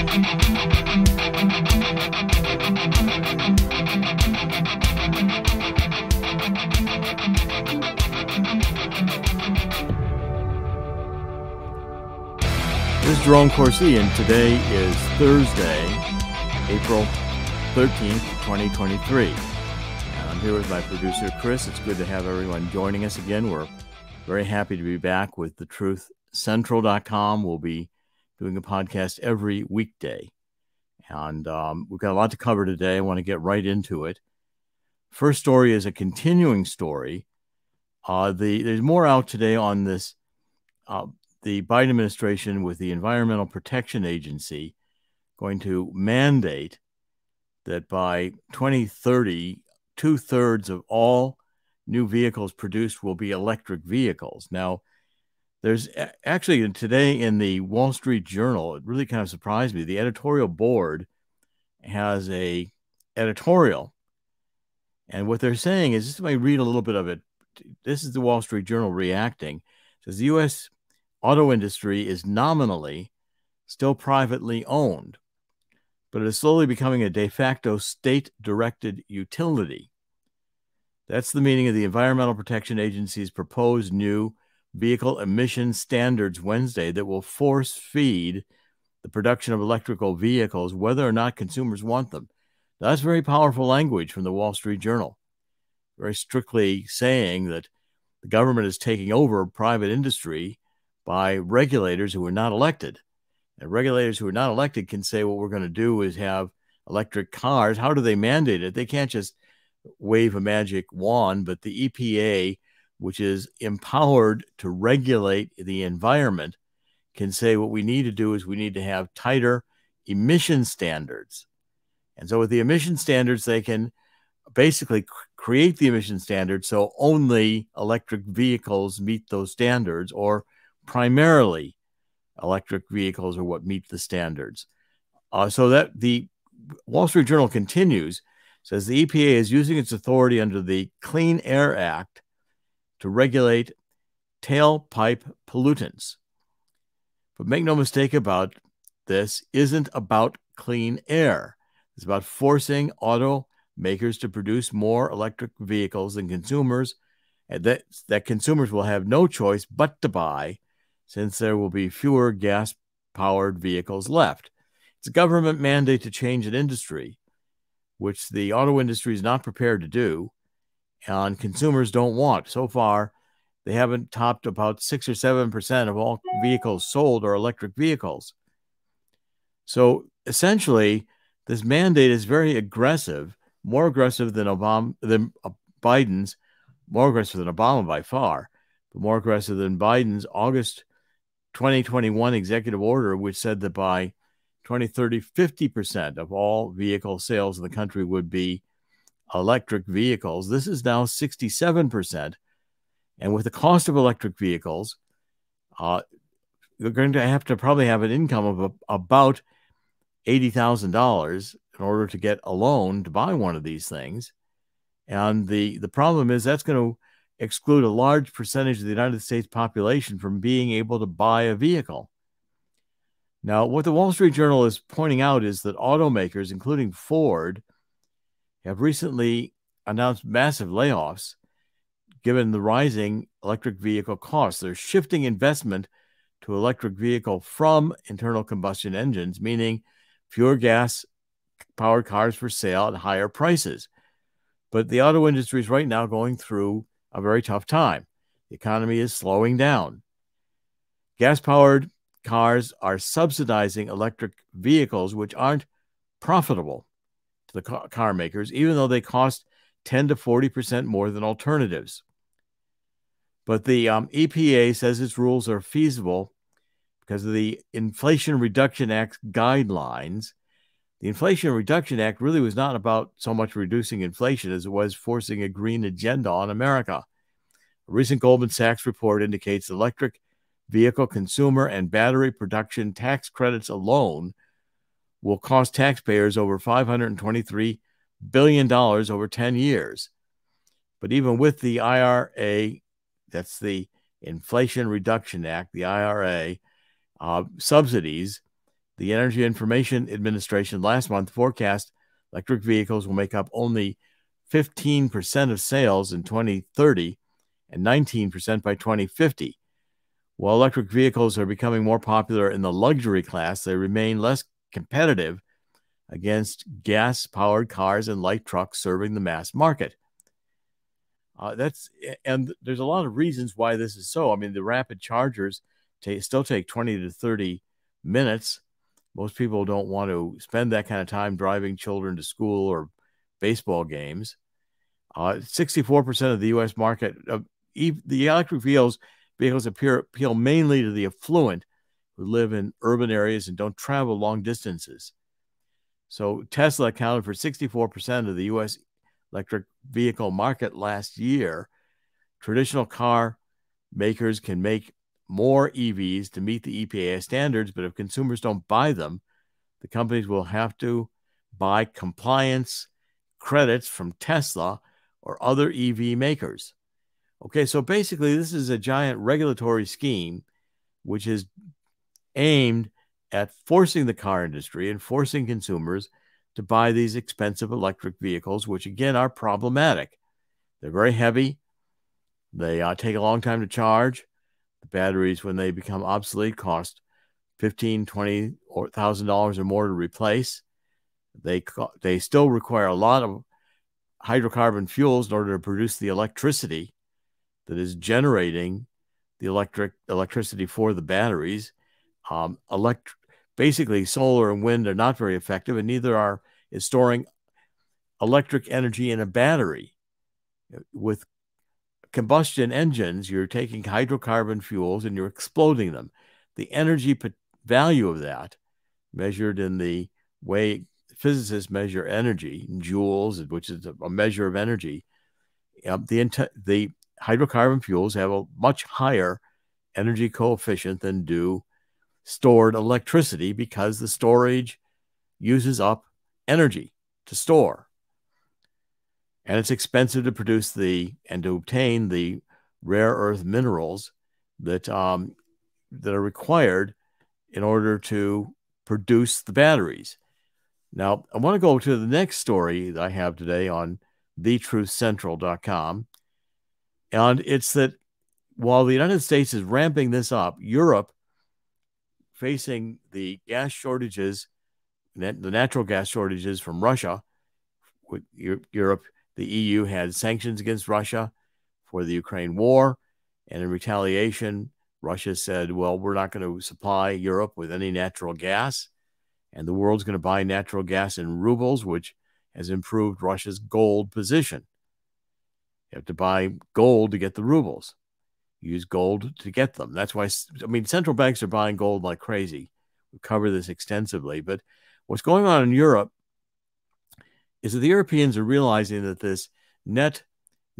This is Jerome Corsi, and today is Thursday, April 13th, 2023. And I'm here with my producer, Chris. It's good to have everyone joining us again. We're very happy to be back with thetruthcentral.com. We'll be doing a podcast every weekday. And we've got a lot to cover today. I want to get right into it. First story is a continuing story. There's more out today on this. The Biden administration with the Environmental Protection Agency going to mandate that by 2030, 2/3 of all new vehicles produced will be electric vehicles. Now, there's actually today in the Wall Street Journal, it really kind of surprised me. The editorial board has a editorial. And what they're saying is, just let me read a little bit of it. This is the Wall Street Journal reacting. It says the U.S. auto industry is nominally still privately owned, but it is slowly becoming a de facto state-directed utility. That's the meaning of the Environmental Protection Agency's proposed new vehicle emission standards Wednesday that will force feed the production of electrical vehicles, whether or not consumers want them. Now, that's very powerful language from the Wall Street Journal, very strictly saying that the government is taking over private industry by regulators who are not elected. And regulators who are not elected can say what we're going to do is have electric cars. How do they mandate it? They can't just wave a magic wand, but the EPA, which is empowered to regulate the environment, can say what we need to do is we need to have tighter emission standards. And so with the emission standards, they can basically create the emission standards so only electric vehicles meet those standards, or primarily electric vehicles are what meet the standards. So that the Wall Street Journal continues, says the EPA is using its authority under the Clean Air Act to regulate tailpipe pollutants. But make no mistake about this, isn't about clean air. It's about forcing automakers to produce more electric vehicles than consumers, and that consumers will have no choice but to buy, since there will be fewer gas-powered vehicles left. It's a government mandate to change an industry, which the auto industry is not prepared to do, and consumers don't want. So far, they haven't topped about 6 or 7% of all vehicles sold are electric vehicles. So essentially, this mandate is very aggressive, more aggressive than Biden's, more aggressive than Obama by far, but more aggressive than Biden's August 2021 executive order, which said that by 2030, 50% of all vehicle sales in the country would be electric vehicles. This is now 67%. And with the cost of electric vehicles, you're going to have to probably have an income of about $80,000 in order to get a loan to buy one of these things. And the problem is that's going to exclude a large percentage of the United States population from being able to buy a vehicle. Now, what the Wall Street Journal is pointing out is that automakers, including Ford, have recently announced massive layoffs given the rising electric vehicle costs. They're shifting investment to electric vehicle from internal combustion engines, meaning fewer gas-powered cars for sale at higher prices. But the auto industry is right now going through a very tough time. The economy is slowing down. Gas-powered cars are subsidizing electric vehicles, which aren't profitable to the car makers, even though they cost 10 to 40% more than alternatives. But the EPA says its rules are feasible because of the Inflation Reduction Act guidelines. The Inflation Reduction Act really was not about so much reducing inflation as it was forcing a green agenda on America. A recent Goldman Sachs report indicates electric vehicle consumer and battery production tax credits alone will cost taxpayers over $523 billion over 10 years. But even with the IRA, that's the Inflation Reduction Act, the IRA, subsidies, The Energy Information Administration last month forecast electric vehicles will make up only 15% of sales in 2030 and 19% by 2050. While electric vehicles are becoming more popular in the luxury class, they remain less competitive against gas-powered cars and light trucks serving the mass market. And there's a lot of reasons why this is so. I mean, the rapid chargers still take 20 to 30 minutes. Most people don't want to spend that kind of time driving children to school or baseball games. 64% of the U.S. market, the electric vehicles appeal mainly to the affluent who live in urban areas and don't travel long distances. So Tesla accounted for 64% of the U.S. electric vehicle market last year. Traditional car makers can make more EVs to meet the EPA standards, but if consumers don't buy them, the companies will have to buy compliance credits from Tesla or other EV makers. Okay, so basically this is a giant regulatory scheme which is aimed at forcing the car industry and forcing consumers to buy these expensive electric vehicles, which again are problematic. They're very heavy. They take a long time to charge. The batteries, when they become obsolete, cost $15,000, $20,000 or $1,000 or more to replace. They still require a lot of hydrocarbon fuels in order to produce the electricity that is generating the electricity for the batteries. Basically, solar and wind are not very effective, and neither is storing electric energy in a battery. With combustion engines, you're taking hydrocarbon fuels and you're exploding them. The energy value of that, measured in the way physicists measure energy, in joules, which is a measure of energy, the hydrocarbon fuels have a much higher energy coefficient than do stored electricity, because the storage uses up energy to store. And it's expensive to produce and to obtain the rare earth minerals that are required in order to produce the batteries. Now, I want to go to the next story that I have today on thetruthcentral.com. And it's that while the United States is ramping this up, Europe, facing the gas shortages, the natural gas shortages from Russia, with Europe, the EU had sanctions against Russia for the Ukraine war. And in retaliation, Russia said, well, we're not going to supply Europe with any natural gas. And the world's going to buy natural gas in rubles, which has improved Russia's gold position. You have to buy gold to get the rubles. Use gold to get them. That's why, I mean, central banks are buying gold like crazy. We cover this extensively. But what's going on in Europe is that the Europeans are realizing that this net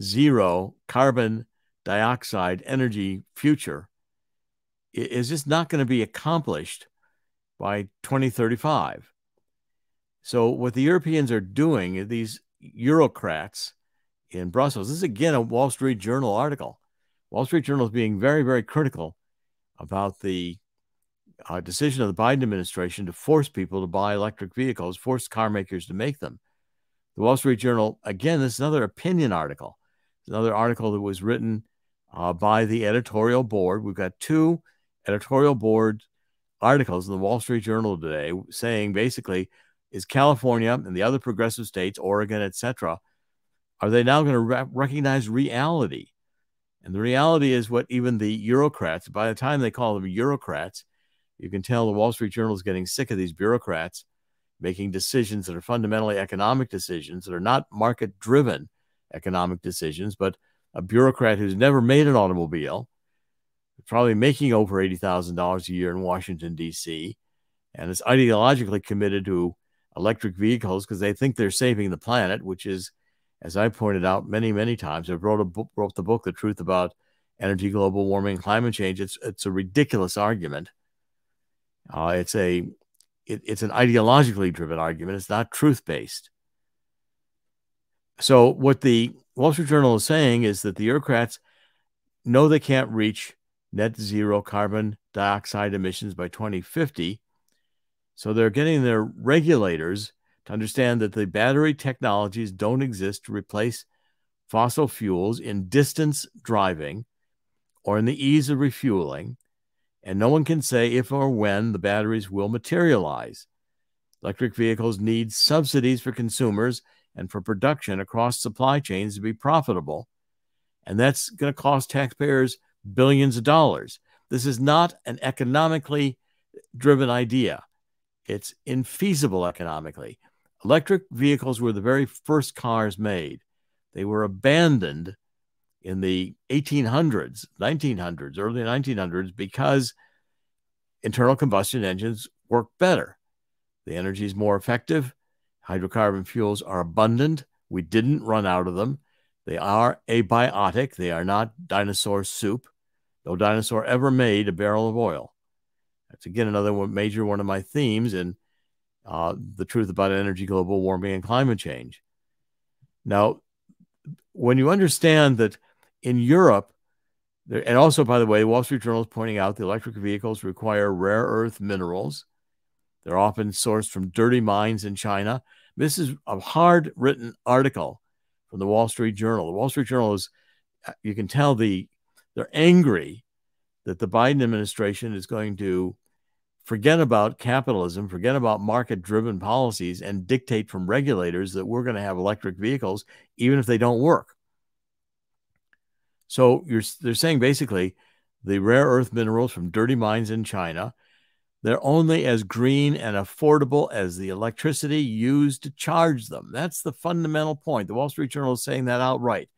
zero carbon dioxide energy future is just not going to be accomplished by 2035. So what the Europeans are doing, these Eurocrats in Brussels, this is again a Wall Street Journal article. Wall Street Journal is being very, very critical about the decision of the Biden administration to force people to buy electric vehicles, force car makers to make them. The Wall Street Journal, again, this is another opinion article. It's another article that was written by the editorial board. We've got two editorial board articles in the Wall Street Journal today saying basically, is California and the other progressive states, Oregon, etc., are they now going to recognize reality? And the reality is what even the Eurocrats, by the time they call them Eurocrats, you can tell the Wall Street Journal is getting sick of these bureaucrats making decisions that are fundamentally economic decisions that are not market-driven economic decisions, but a bureaucrat who's never made an automobile, probably making over $80,000 a year in Washington, D.C., and is ideologically committed to electric vehicles because they think they're saving the planet, which is, as I pointed out many, many times, I wrote the book, The Truth About Energy, Global Warming, and Climate Change. It's a ridiculous argument. It's an ideologically driven argument. It's not truth-based. So what the Wall Street Journal is saying is that the bureaucrats know they can't reach net zero carbon dioxide emissions by 2050. So they're getting their regulators to understand that the battery technologies don't exist to replace fossil fuels in distance driving or in the ease of refueling, and no one can say if or when the batteries will materialize. Electric vehicles need subsidies for consumers and for production across supply chains to be profitable, and that's going to cost taxpayers billions of dollars. This is not an economically driven idea. It's infeasible economically. Electric vehicles were the very first cars made. They were abandoned in the 1800s, 1900s, early 1900s, because internal combustion engines work better. The energy is more effective. Hydrocarbon fuels are abundant. We didn't run out of them. They are abiotic. They are not dinosaur soup. No dinosaur ever made a barrel of oil. That's, again, another major one of my themes in the truth about energy, global warming, and climate change. Now, when you understand that in Europe, and also, by the way, Wall Street Journal is pointing out the electric vehicles require rare earth minerals. They're often sourced from dirty mines in China. This is a hard-written article from the Wall Street Journal. The Wall Street Journal is, you can tell they're angry that the Biden administration is going to forget about capitalism, forget about market-driven policies, and dictate from regulators that we're going to have electric vehicles, even if they don't work. So they're saying basically the rare earth minerals from dirty mines in China, they're only as green and affordable as the electricity used to charge them. That's the fundamental point. The Wall Street Journal is saying that outright.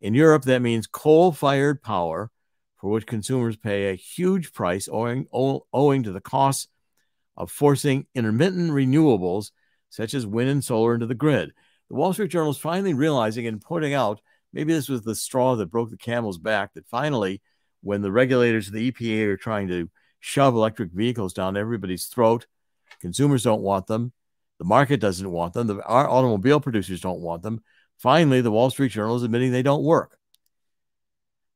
In Europe, that means coal-fired power for which consumers pay a huge price owing to the costs of forcing intermittent renewables such as wind and solar into the grid. The Wall Street Journal is finally realizing and pointing out, maybe this was the straw that broke the camel's back, that finally, when the regulators of the EPA are trying to shove electric vehicles down everybody's throat, consumers don't want them, the market doesn't want them, our automobile producers don't want them, finally, the Wall Street Journal is admitting they don't work.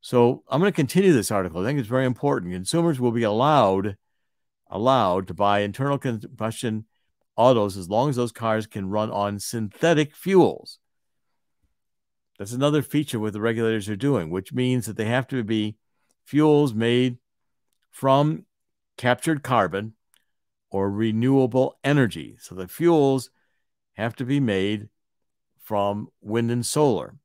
So I'm going to continue this article. I think it's very important. Consumers will be allowed to buy internal combustion autos as long as those cars can run on synthetic fuels. That's another feature what the regulators are doing, which means that they have to be fuels made from captured carbon or renewable energy. So the fuels have to be made from wind and solar.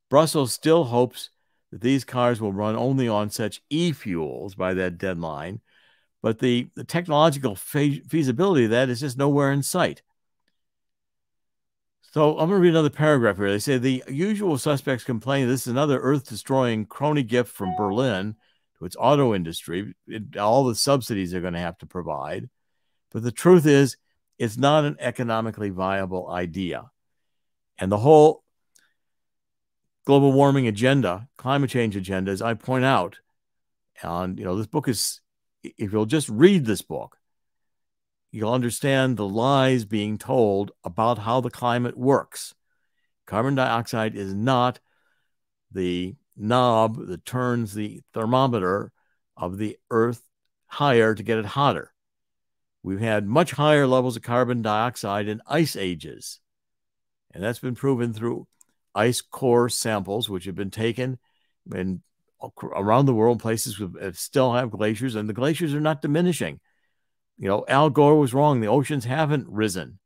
Brussels still hopes that these cars will run only on such e-fuels by that deadline, but the technological feasibility of that is just nowhere in sight. So I'm going to read another paragraph here. They say the usual suspects complain this is another earth-destroying crony gift from Berlin to its auto industry, all the subsidies they're going to have to provide. But the truth is, it's not an economically viable idea. And the whole global warming agenda, climate change agenda, as I point out, and this book is, if you'll just read this book, you'll understand the lies being told about how the climate works. Carbon dioxide is not the knob that turns the thermometer of the earth higher to get it hotter. We've had much higher levels of carbon dioxide in ice ages, and that's been proven through ice core samples, which have been taken in around the world, places that still have glaciers, and the glaciers are not diminishing. Al Gore was wrong. The oceans haven't risen.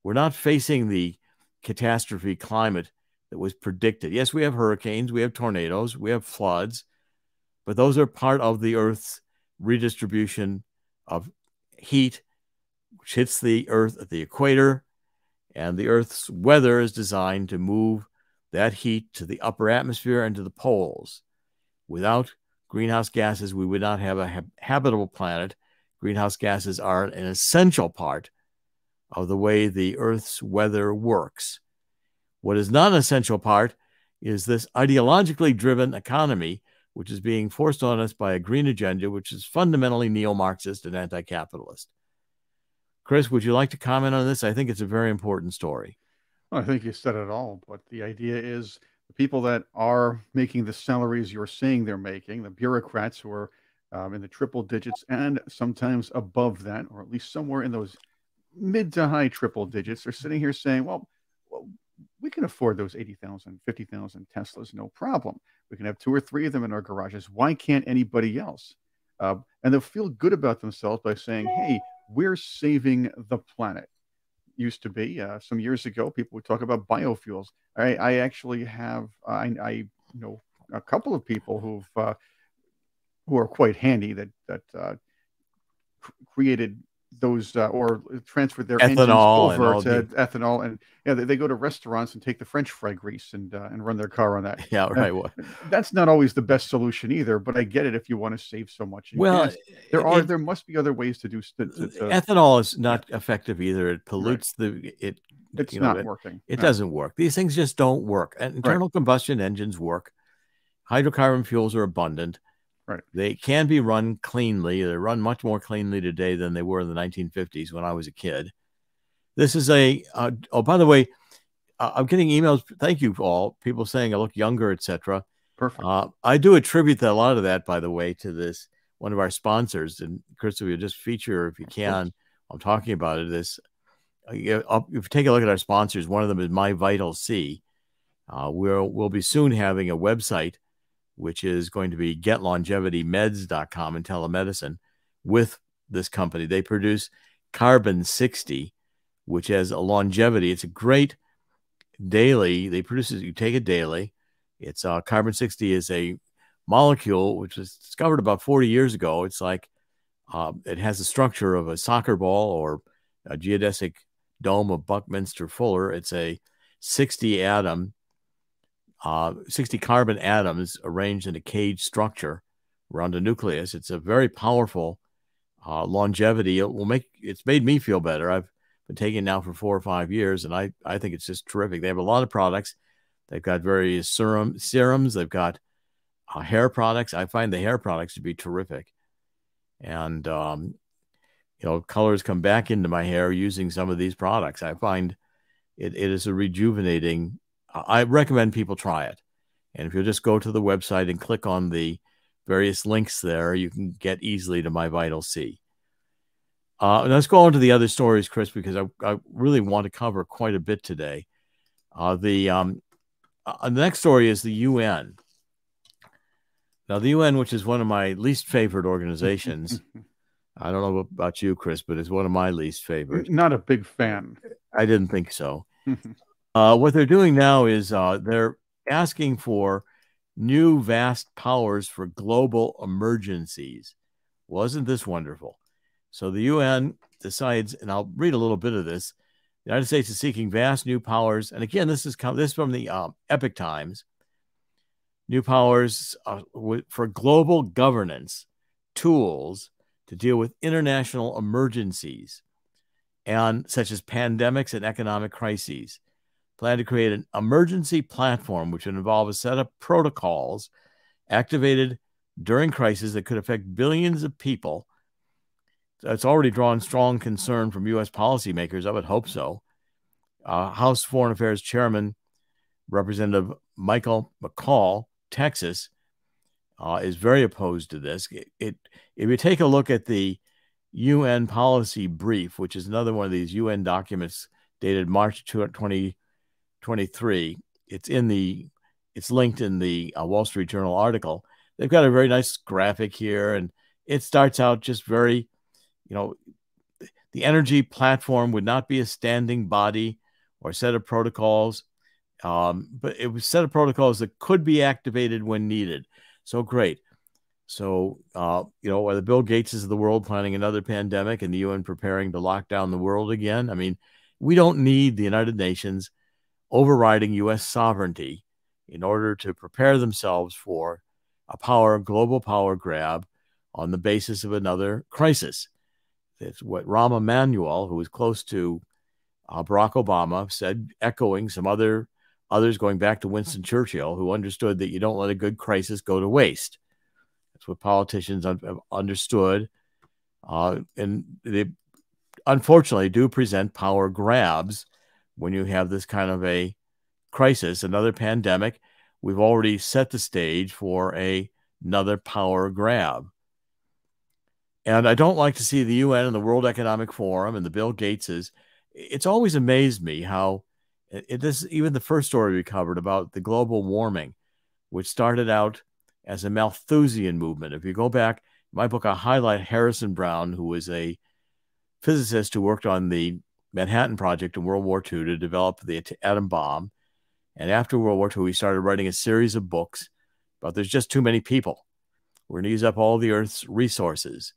We're not facing the catastrophe climate that was predicted. Yes, we have hurricanes, we have tornadoes, we have floods, but those are part of the Earth's redistribution of heat, which hits the Earth at the equator, and the Earth's weather is designed to move that heat to the upper atmosphere and to the poles. Without greenhouse gases, we would not have a habitable planet. Greenhouse gases are an essential part of the way the Earth's weather works. What is not an essential part is this ideologically driven economy, which is being forced on us by a green agenda, which is fundamentally neo-Marxist and anti-capitalist. Chris, would you like to comment on this? I think it's a very important story. Well, I think you said it all, but the idea is the people that are making the salaries you're saying they're making, the bureaucrats who are in the triple digits and sometimes above that, or at least somewhere in those mid to high triple digits, are sitting here saying, well, we can afford those 80,000, 50,000 Teslas, no problem. We can have two or three of them in our garages. Why can't anybody else? And they'll feel good about themselves by saying, hey, we're saving the planet. Used to be some years ago, people would talk about biofuels. I actually have, I know a couple of people who are quite handy that created those or transferred their engines Ethanol and over all to the ethanol, and yeah, they go to restaurants and take the French fry grease and run their car on that. yeah, Uh, right. Well, that's not always the best solution either, but I get it if you want to save so much in well, gas. it There must be other ways to do ethanol is yeah, not effective either. It right. pollutes it. It's not working. It No, doesn't work. These things just don't work. And right, internal combustion engines work. Hydrocarbon fuels are abundant. right. They can be run cleanly. They run much more cleanly today than they were in the 1950s when I was a kid. This is oh, by the way, I'm getting emails. Thank you all. People saying I look younger, etc. Perfect. I do attribute a lot of that, by the way, to this one of our sponsors. And Chris, if you just feature, if you can, I'm talking about it. If you take a look at our sponsors, one of them is My Vital C. We'll be soon having a website, which is going to be getlongevitymeds.com and telemedicine with this company. They produce Carbon 60, which has a longevity. It's a great daily. They produce it, you take it daily. It's Carbon 60 is a molecule which was discovered about 40 years ago. It's like it has the structure of a soccer ball or a geodesic dome of Buckminster Fuller. It's a 60 carbon atoms arranged in a cage structure around a nucleus. It's a very powerful longevity. It's made me feel better. I've been taking it now for 4 or 5 years, and I think it's just terrific. They have a lot of products. They've got various serums. They've got hair products. I find the hair products to be terrific. And, colors come back into my hair using some of these products. I find it is a rejuvenating. I recommend people try it. And if you just go to the website and click on the various links there, you can get easily to My Vital C. Let's go on to the other stories, Chris, because I really want to cover quite a bit today. The next story is the UN. Now, the UN, which is one of my least favorite organizations, I don't know about you, Chris, but it's one of my least favorites. Not a big fan. I didn't think so. What they're doing now is they're asking for new vast powers for global emergencies. Wasn't this wonderful? So the UN decides, and I'll read a little bit of this. The United States is seeking vast new powers. And again, this is from the Epic Times. New powers for global governance tools to deal with international emergencies, and such as pandemics and economic crises. Plan to create an emergency platform which would involve a set of protocols activated during crises that could affect billions of people. It's already drawn strong concern from U.S. policymakers. I would hope so. House Foreign Affairs Chairman, Representative Michael McCall, Texas, is very opposed to this. If you take a look at the UN policy brief, which is another one of these UN documents dated March 2023, it's linked in the Wall Street Journal article. They've got a very nice graphic here, and it starts out just very, the energy platform would not be a standing body or set of protocols, but it was a set of protocols that could be activated when needed. So great. So, are the Bill Gateses of the world planning another pandemic and the UN preparing to lock down the world again? I mean, we don't need the United Nations overriding U.S. sovereignty in order to prepare themselves for a global power grab on the basis of another crisis. It's what Rahm Emanuel, who was close to Barack Obama, said, echoing some others going back to Winston Churchill, who understood that you don't let a good crisis go to waste. That's what politicians have understood. And they unfortunately do present power grabs when you have this kind of a crisis, another pandemic. We've already set the stage for another power grab. And I don't like to see the UN and the World Economic Forum and the Bill Gateses. It's always amazed me how this, even the first story we covered about the global warming, which started out as a Malthusian movement. If you go back, in my book, I highlight Harrison Brown, who was a physicist who worked on the Manhattan Project in World War II to develop the atom bomb. And after World War II, he started writing a series of books about there's just too many people. We're going to use up all the Earth's resources.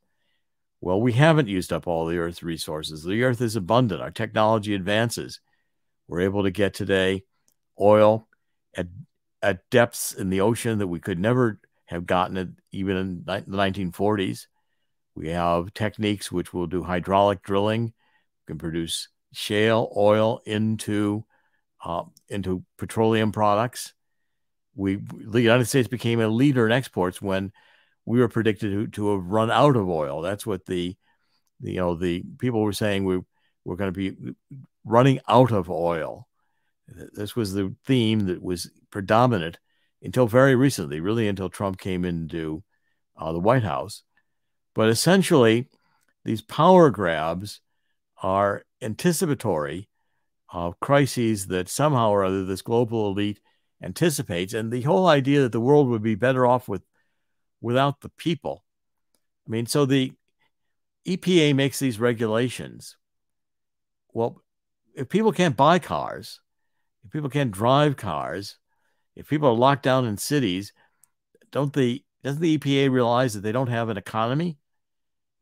Well, we haven't used up all the Earth's resources. The Earth is abundant. Our technology advances. We're able to get today oil at depths in the ocean that we could never have gotten it even in the 1940s. We have techniques which will do hydraulic drilling, we can produce shale oil into petroleum products. The United States became a leader in exports when we were predicted to have run out of oil. That's what the people were saying. We're going to be running out of oil. This was the theme that was predominant until very recently, really until Trump came into the White House. But essentially, these power grabs are anticipatory of crises that somehow or other this global elite anticipates. And the whole idea that the world would be better off without the people. I mean, so the EPA makes these regulations. Well, if people can't buy cars, if people can't drive cars, if people are locked down in cities, doesn't the EPA realize that they don't have an economy?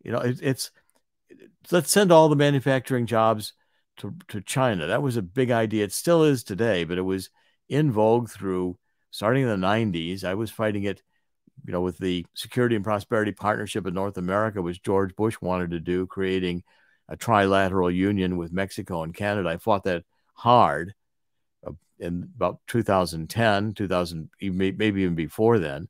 Let's send all the manufacturing jobs to China. That was a big idea. It still is today, but it was in vogue through starting in the 90s. I was fighting it, with the Security and Prosperity Partnership in North America, which George Bush wanted to do, creating a trilateral union with Mexico and Canada. I fought that hard in about 2010, maybe even before then.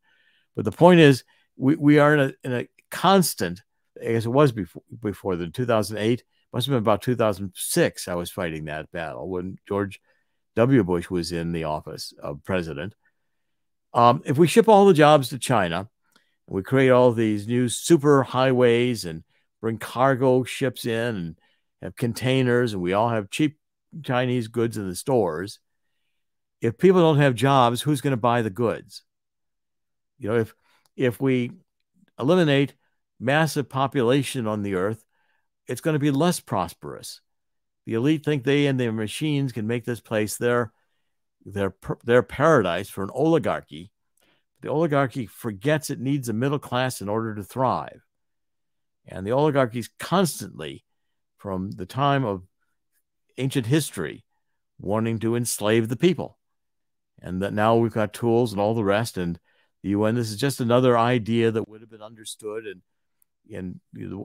But the point is, we are in a constant, I guess it was before the 2008, must have been about 2006, I was fighting that battle when George W. Bush was in the office of president. If we ship all the jobs to China, and we create all these new super highways and bring cargo ships in and have containers, and we all have cheap Chinese goods in the stores, if people don't have jobs, who's going to buy the goods? If we eliminate massive population on the earth, it's going to be less prosperous. The elite think they and their machines can make this place their paradise for an oligarchy. The oligarchy forgets it needs a middle class in order to thrive. And the oligarchies constantly, from the time of ancient history, wanting to enslave the people. And that now we've got tools and all the rest. And the UN, this is just another idea that would have been understood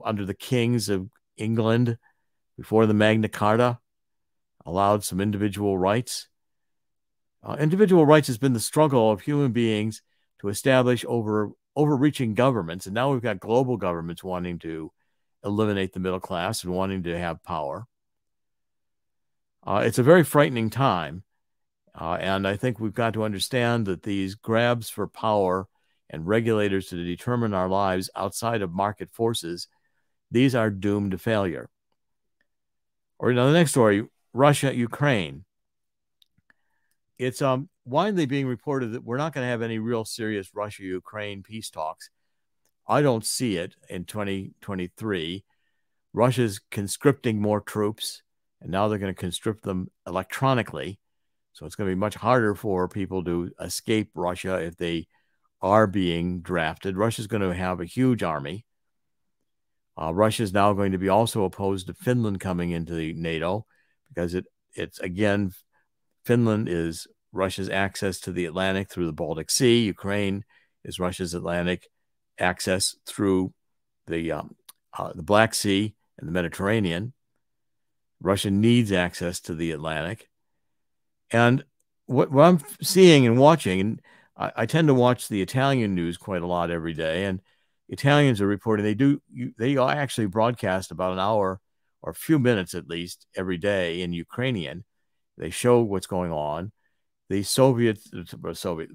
under the kings of England before the Magna Carta allowed some individual rights. Individual rights has been the struggle of human beings to establish overreaching governments. And now we've got global governments wanting to eliminate the middle class and wanting to have power. It's a very frightening time. And I think we've got to understand that these grabs for power and regulators to determine our lives outside of market forces, these are doomed to failure. Or the next story, Russia, Ukraine. It's widely being reported that we're not going to have any real serious Russia-Ukraine peace talks. I don't see it in 2023. Russia's conscripting more troops, and now they're going to conscript them electronically. So it's going to be much harder for people to escape Russia if they are being drafted. Russia's going to have a huge army. Russia is now going to be also opposed to Finland coming into the NATO because it's again, Finland is Russia's access to the Atlantic through the Baltic Sea. Ukraine is Russia's Atlantic access through the Black Sea and the Mediterranean. Russia needs access to the Atlantic. And what I'm seeing and watching, and I tend to watch the Italian news quite a lot every day, and Italians are reporting they actually broadcast about an hour or a few minutes at least every day in Ukrainian. They show what's going on. The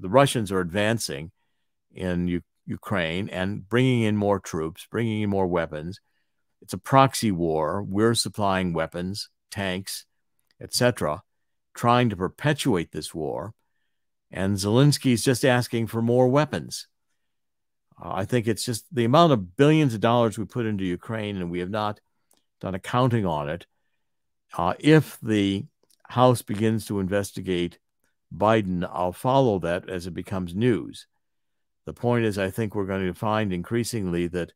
Russians are advancing in Ukraine and bringing in more troops, bringing in more weapons. It's a proxy war. We're supplying weapons, tanks, etc., trying to perpetuate this war. And Zelensky's just asking for more weapons. I think it's just the amount of billions of dollars we put into Ukraine, and we have not done accounting on it. If the House begins to investigate Biden, I'll follow that as it becomes news. The point is, I think we're going to find increasingly that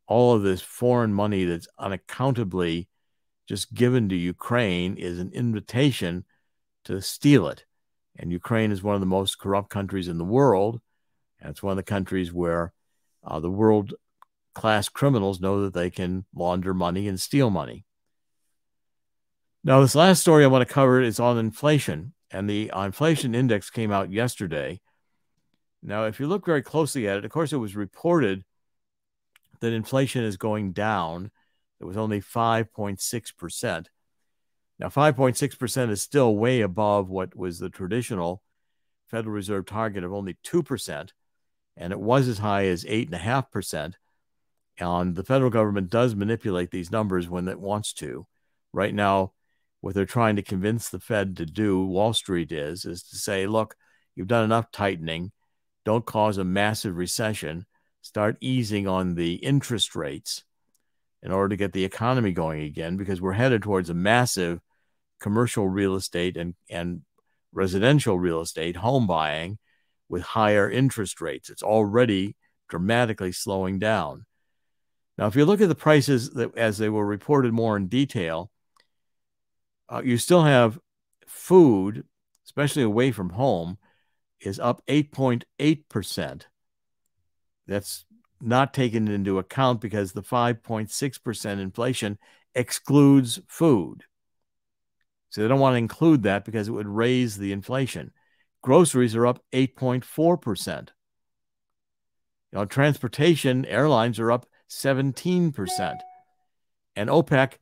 all of this foreign money that's unaccountably just given to Ukraine is an invitation to steal it. And Ukraine is one of the most corrupt countries in the world. And it's one of the countries where the world-class criminals know that they can launder money and steal money. Now, this last story I want to cover is on inflation. And the inflation index came out yesterday. Now, if you look very closely at it, of course, it was reported that inflation is going down. It was only 5.6%. Now, 5.6% is still way above what was the traditional Federal Reserve target of only 2%, and it was as high as 8.5%. And the federal government does manipulate these numbers when it wants to. Right now, what they're trying to convince the Fed to do, Wall Street is to say, look, you've done enough tightening. Don't cause a massive recession. Start easing on the interest rates in order to get the economy going again, because we're headed towards a massive commercial real estate and residential real estate, home buying, with higher interest rates. It's already dramatically slowing down. Now, if you look at the prices that, as they were reported more in detail, you still have food, especially away from home, is up 8.8%. That's not taken into account because the 5.6% inflation excludes food. So they don't want to include that because it would raise the inflation. Groceries are up 8.4%. Transportation, airlines are up 17%. And OPEC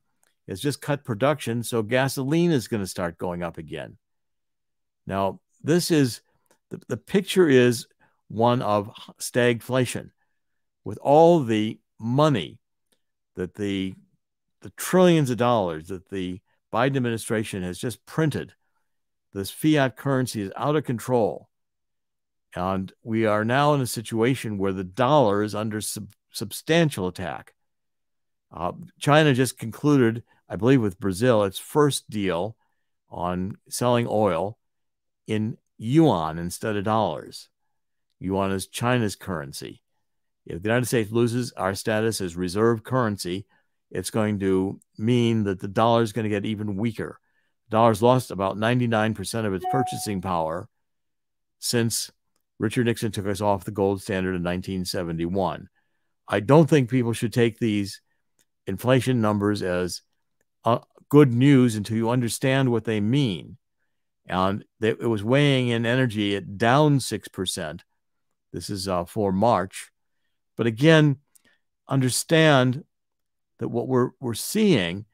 has just cut production, so gasoline is going to start going up again. Now, this is the picture is one of stagflation. With all the money that the trillions of dollars that the Biden administration has just printed, this fiat currency is out of control. And we are now in a situation where the dollar is under substantial attack. China just concluded, I believe with Brazil, its first deal on selling oil in yuan instead of dollars. Yuan is China's currency. If the United States loses our status as reserve currency, it's going to mean that the dollar is going to get even weaker. The dollar's lost about 99% of its purchasing power since Richard Nixon took us off the gold standard in 1971. I don't think people should take these inflation numbers as good news until you understand what they mean. And it was weighing in energy at down 6%. This is for March. But again, understand that what we're seeing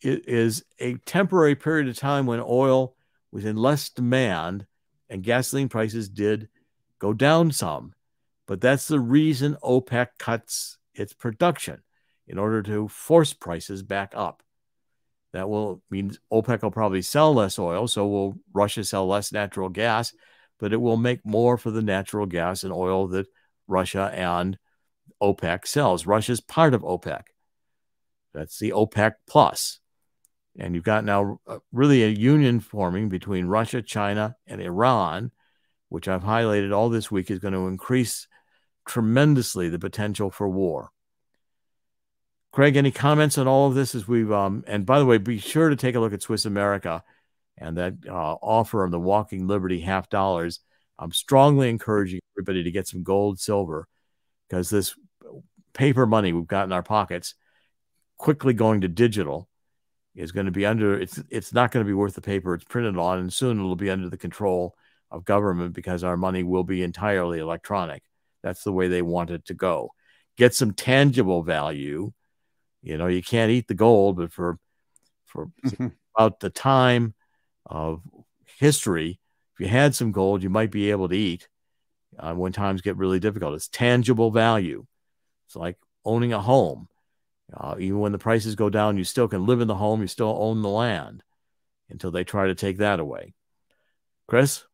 is a temporary period of time when oil was in less demand and gasoline prices did go down some. But that's the reason OPEC cuts its production, in order to force prices back up. That will mean OPEC will probably sell less oil, so will Russia sell less natural gas, but it will make more for the natural gas and oil that Russia and OPEC sells. Russia's part of OPEC. That's the OPEC plus. And you've got now really a union forming between Russia, China, and Iran, which I've highlighted all this week, is going to increase tremendously the potential for war. Craig, any comments on all of this as we've, and by the way, be sure to take a look at Swiss America and that offer of the Walking Liberty $50. I'm strongly encouraging everybody to get some gold, silver, because this paper money we've got in our pockets quickly going to digital is going to be under, it's not going to be worth the paper it's printed on, and soon it'll be under the control of government because our money will be entirely electronic. That's the way they want it to go. Get some tangible value. You can't eat the gold, but for about the time of history, if you had some gold, you might be able to eat. when times get really difficult. It's tangible value. It's like owning a home. Even when the prices go down, you still can live in the home. You still own the land until they try to take that away. Chris?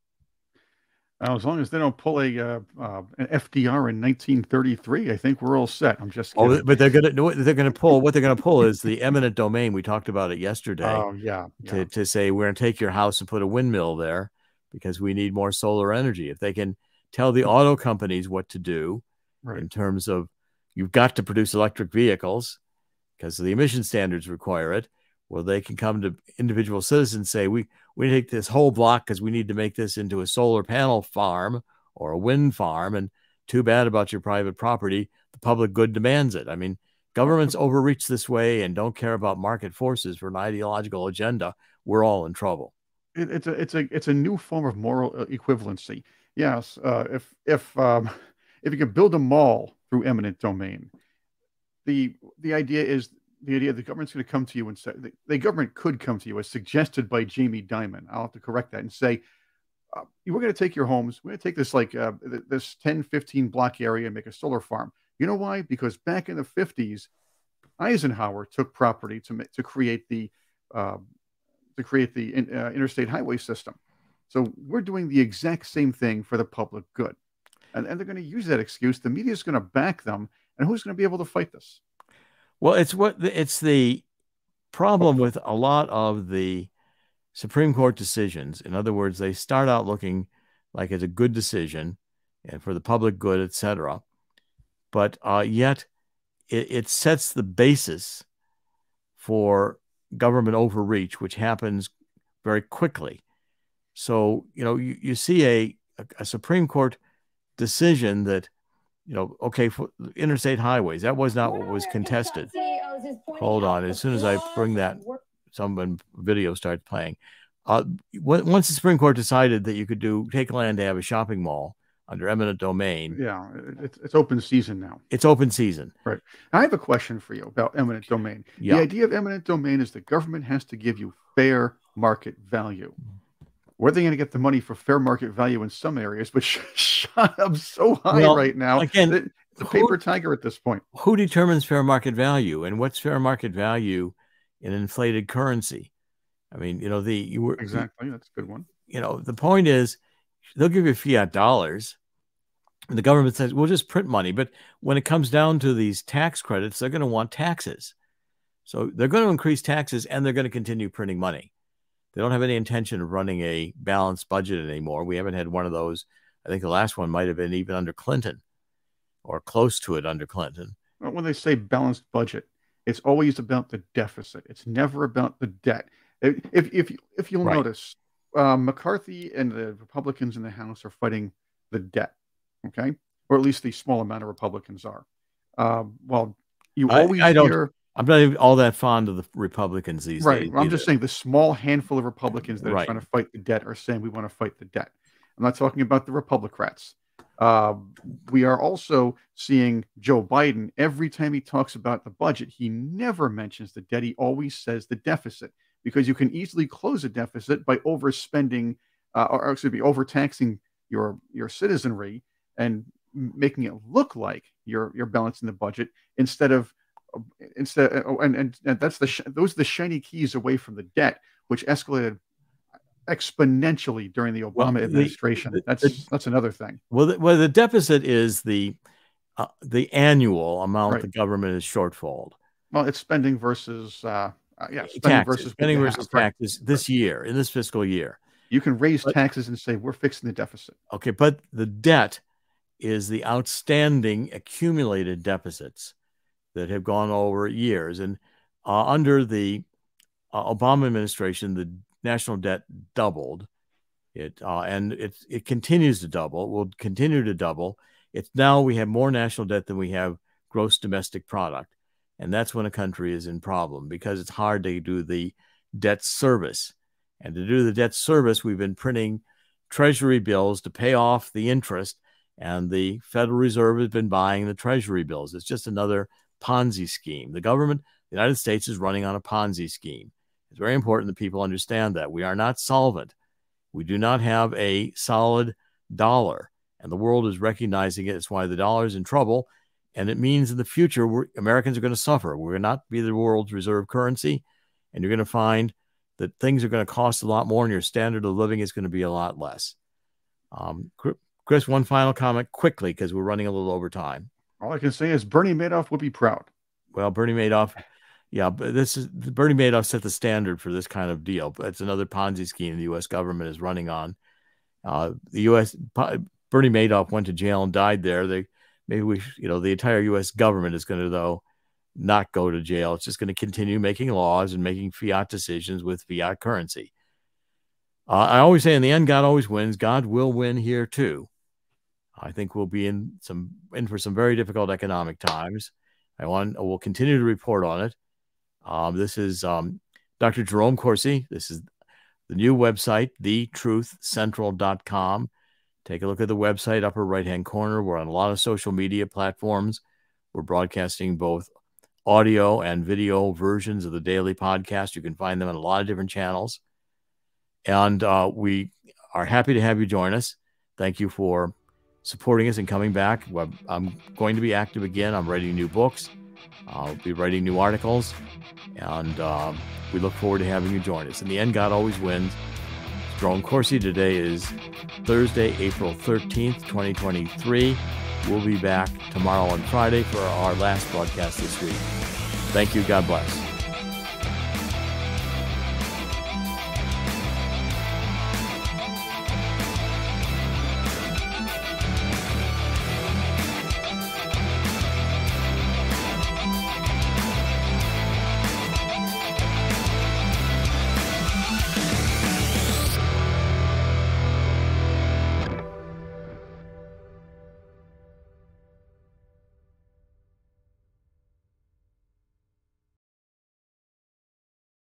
As long as they don't pull an FDR in 1933, I think we're all set. I'm just kidding. Oh, but they're gonna pull. What they're gonna pull is the eminent domain. We talked about it yesterday. Oh yeah. To say we're gonna take your house and put a windmill there because we need more solar energy. If they can tell the auto companies what to do in terms of you've got to produce electric vehicles because the emission standards require it, well, they can come to individual citizens and say, we take this whole block because we need to make this into a solar panel farm or a wind farm, and too bad about your private property. The public good demands it. I mean, governments overreach this way and don't care about market forces for an ideological agenda. We're all in trouble. It's a new form of moral equivalency. Yes, if you can build a mall through eminent domain, the idea the government's going to come to you and say the government could come to you as suggested by Jamie Dimon. I'll have to correct that and say we're going to take your homes. We're going to take this this 10, 15 block area and make a solar farm. You know why? Because back in the 50s, Eisenhower took property to create the interstate highway system. So we're doing the exact same thing for the public good. And they're going to use that excuse. The media is going to back them. And who's going to be able to fight this? Well, it's the problem with a lot of the Supreme Court decisions. In other words, they start out looking like it's a good decision and for the public good, etc. But yet it sets the basis for government overreach, which happens very quickly. So, you see a Supreme Court decision that, okay, for interstate highways, that was not what was contested. Hold on. As soon as I bring that, some video starts playing. Once the Supreme Court decided that you could take land to have a shopping mall under eminent domain. Yeah, it's open season now. It's open season. Right. I have a question for you about eminent domain. Yeah. The idea of eminent domain is the government has to give you fair market value. Where are they going to get the money for fair market value in some areas, but shot up so high right now? Again, it's a paper tiger at this point. Who determines fair market value, and what's fair market value in inflated currency? I mean, exactly. That's a good one. The point is, they'll give you fiat dollars, and the government says we'll just print money. But when it comes down to these tax credits, they're going to want taxes, so they're going to increase taxes, and they're going to continue printing money. They don't have any intention of running a balanced budget anymore. We haven't had one of those. I think the last one might have been even under Clinton or close to it under Clinton. When they say balanced budget, it's always about the deficit. It's never about the debt. If you'll notice, McCarthy and the Republicans in the House are fighting the debt, okay? Or at least the small amount of Republicans are. Well, I'm not even all that fond of the Republicans these days. Right. I'm just saying the small handful of Republicans that are trying to fight the debt are saying we want to fight the debt. I'm not talking about the Republicrats. We are also seeing Joe Biden, every time he talks about the budget, he never mentions the debt. He always says the deficit, because you can easily close a deficit by overspending or overtaxing your citizenry and making it look like you're balancing the budget instead and that's those are the shiny keys away from the debt, which escalated exponentially during the Obama administration. That's another thing. Well, the deficit is the annual amount the government is shortfalled. Well, it's spending versus spending versus taxes this year, in this fiscal year. You can raise taxes and say we're fixing the deficit. Okay, but the debt is the outstanding accumulated deficits that have gone over years. And under the Obama administration, the national debt doubled. And it continues to double. It will continue to double. It's now we have more national debt than we have gross domestic product. And that's when a country is in problem, because it's hard to do the debt service. And to do the debt service, we've been printing treasury bills to pay off the interest, and the Federal Reserve has been buying the treasury bills. It's just another Ponzi scheme. The government, the United States, is running on a Ponzi scheme. It's very important that people understand that. We are not solvent. We do not have a solid dollar. and the world is recognizing it. It's why the dollar is in trouble, and it means in the future Americans are going to suffer. We're going to not be the world's reserve currency, and you're going to find that things are going to cost a lot more, and your standard of living is going to be a lot less. Chris, one final comment quickly, because we're running a little over time. All I can say is Bernie Madoff would be proud. Well, Bernie Madoff, yeah, but Bernie Madoff set the standard for this kind of deal. But it's another Ponzi scheme the U.S. government is running on. Bernie Madoff went to jail and died there. The entire U.S. government is going to, though, not go to jail. It's just going to continue making laws and making fiat decisions with fiat currency. I always say, in the end, God always wins. God will win here too. I think we'll be in for some very difficult economic times. We'll continue to report on it. This is Dr. Jerome Corsi. This is the new website, thetruthcentral.com. Take a look at the website, upper right-hand corner. We're on a lot of social media platforms. We're broadcasting both audio and video versions of the daily podcast. You can find them on a lot of different channels. And we are happy to have you join us. Thank you for supporting us and coming back. I'm going to be active again. I'm writing new books. I'll be writing new articles. And we look forward to having you join us. In the end, God always wins. Jerome Corsi. Today is Thursday, April 13th, 2023. We'll be back tomorrow and Friday for our last broadcast this week. Thank you. God bless.